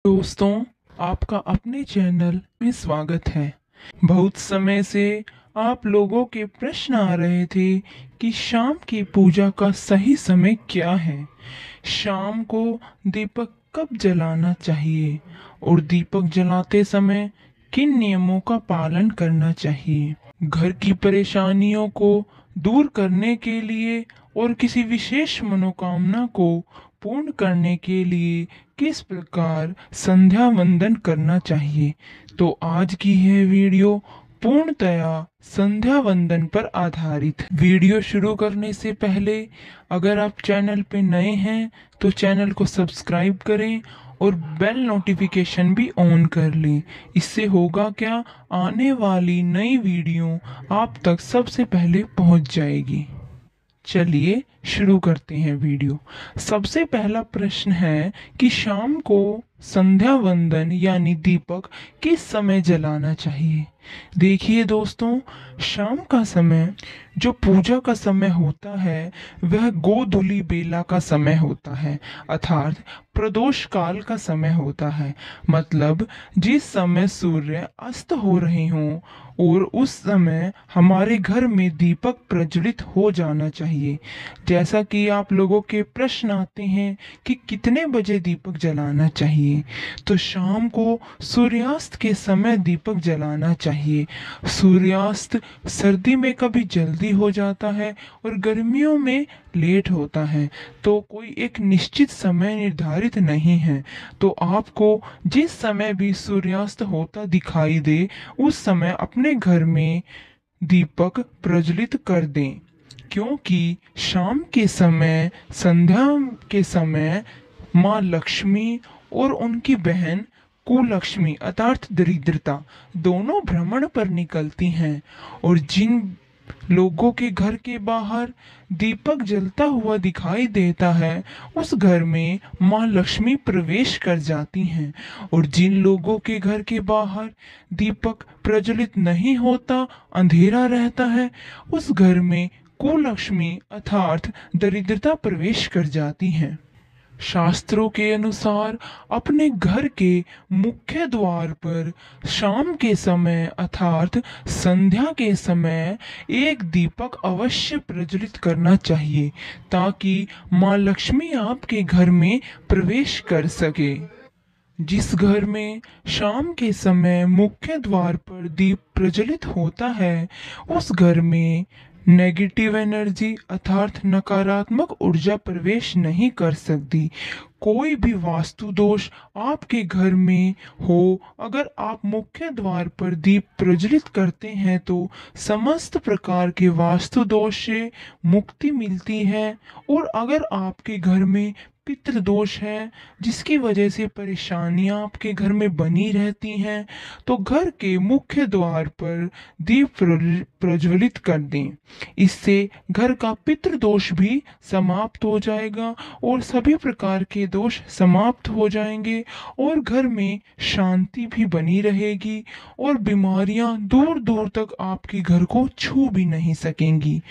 दोस्तों, आपका अपने चैनल में स्वागत है। बहुत समय से आप लोगों के प्रश्न आ रहे थे कि शाम की पूजा का सही समय क्या है, शाम को दीपक कब जलाना चाहिए और दीपक जलाते समय किन नियमों का पालन करना चाहिए। घर की परेशानियों को दूर करने के लिए और किसी विशेष मनोकामना को पूर्ण करने के लिए किस प्रकार संध्या वंदन करना चाहिए। तो आज की यह वीडियो पूर्णतया संध्या वंदन पर आधारित। वीडियो शुरू करने से पहले अगर आप चैनल पे नए हैं तो चैनल को सब्सक्राइब करें और बेल नोटिफिकेशन भी ऑन कर लें। इससे होगा क्या, आने वाली नई वीडियो आप तक सबसे पहले पहुंच जाएगी। चलिए शुरू करते हैं वीडियो। सबसे पहला प्रश्न है कि शाम को संध्या वंदन यानी दीपक किस समय जलाना चाहिए। देखिए दोस्तों, शाम का समय जो पूजा का समय होता है वह गोधूली बेला का समय होता है, अर्थात प्रदोष काल का समय होता है। मतलब जिस समय सूर्य अस्त हो रहे हों और उस समय हमारे घर में दीपक प्रज्वलित हो जाना चाहिए। जैसा कि आप लोगों के प्रश्न आते हैं कि कितने बजे दीपक जलाना चाहिए, तो शाम को सूर्यास्त के समय दीपक जलाना चाहिए। सूर्यास्त सर्दी में कभी जल्दी हो जाता है और गर्मियों में लेट होता है, तो कोई एक निश्चित समय निर्धारित नहीं है। तो आपको जिस समय भी सूर्यास्त होता दिखाई दे उस समय अपने घर में दीपक प्रज्वलित कर दें, क्योंकि शाम के समय, संध्या के समय माँ लक्ष्मी और उनकी बहन कुलक्ष्मी अर्थात दरिद्रता दोनों भ्रमण पर निकलती हैं और जिन लोगों के घर के बाहर दीपक जलता हुआ दिखाई देता है उस घर में माँ लक्ष्मी प्रवेश कर जाती हैं, और जिन लोगों के घर के बाहर दीपक प्रज्वलित नहीं होता, अंधेरा रहता है, उस घर में कुलक्ष्मी अर्थात दरिद्रता प्रवेश कर जाती हैं। शास्त्रों के अनुसार अपने घर के मुख्य द्वार पर शाम के समय अर्थात संध्या के समय एक दीपक अवश्य प्रज्वलित करना चाहिए, ताकि माँ लक्ष्मी आपके घर में प्रवेश कर सके। जिस घर में शाम के समय मुख्य द्वार पर दीप प्रज्वलित होता है उस घर में नेगेटिव एनर्जी अर्थात नकारात्मक ऊर्जा प्रवेश नहीं कर सकती। कोई भी वास्तु दोष आपके घर में हो, अगर आप मुख्य द्वार पर दीप प्रज्वलित करते हैं तो समस्त प्रकार के वास्तु दोष से मुक्ति मिलती है। और अगर आपके घर में पितृ दोष है जिसकी वजह से परेशानियां आपके घर में बनी रहती हैं, तो घर के मुख्य द्वार पर दीप प्रज्वलित कर दें। इससे घर का पितृ दोष भी समाप्त हो जाएगा और सभी प्रकार के दोष समाप्त हो जाएंगे और घर में शांति भी बनी रहेगी और बीमारियां दूर दूर तक आपके घर को छू भी नहीं सकेंगी।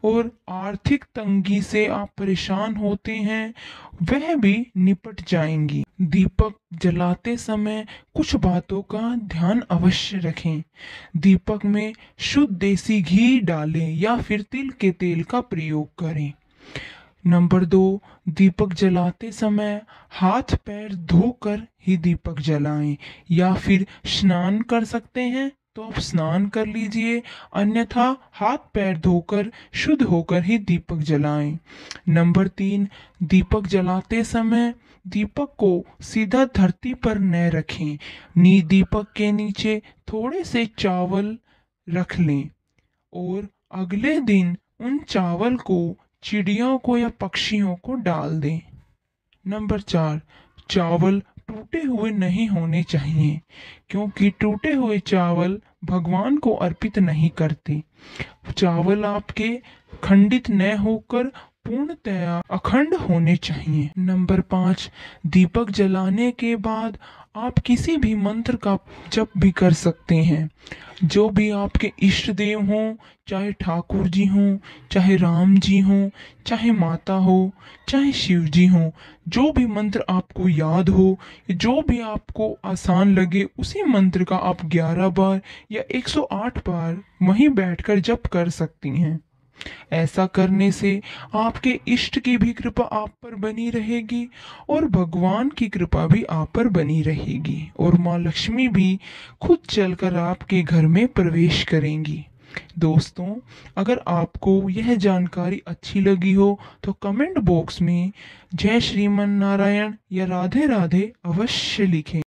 और आर्थिक तंगी से आप परेशान होते हैं वह भी निपट जाएंगी। दीपक जलाते समय कुछ बातों का ध्यान अवश्य रखें। दीपक में शुद्ध देसी घी डालें या फिर तिल के तेल का प्रयोग करें। नंबर 2, दीपक जलाते समय हाथ पैर धोकर ही दीपक जलाएं, या फिर स्नान कर सकते हैं तो आप स्नान कर लीजिए, अन्यथा हाथ पैर धोकर शुद्ध होकर ही दीपक जलाएं। नंबर 3, दीपक जलाते समय दीपक को सीधा धरती पर न रखें। दीपक के नीचे थोड़े से चावल रख लें और अगले दिन उन चावल को चिड़ियों को या पक्षियों को डाल दें। नंबर 4, चावल टूटे हुए नहीं होने चाहिए, क्योंकि टूटे हुए चावल भगवान को अर्पित नहीं करते। चावल आपके खंडित न होकर पूर्णतया अखंड होने चाहिए। नंबर 5, दीपक जलाने के बाद आप किसी भी मंत्र का जप भी कर सकते हैं। जो भी आपके इष्ट देव हों, चाहे ठाकुर जी हों, चाहे राम जी हों, चाहे माता हो, चाहे शिव जी हों, जो भी मंत्र आपको याद हो, जो भी आपको आसान लगे, उसी मंत्र का आप 11 बार या 108 बार वहीं बैठकर जप कर सकती हैं। ऐसा करने से आपके इष्ट की भी कृपा आप पर बनी रहेगी और भगवान की कृपा भी आप पर बनी रहेगी और माँ लक्ष्मी भी खुद चलकर आपके घर में प्रवेश करेंगी। दोस्तों, अगर आपको यह जानकारी अच्छी लगी हो तो कमेंट बॉक्स में जय श्रीमन नारायण या राधे राधे अवश्य लिखें।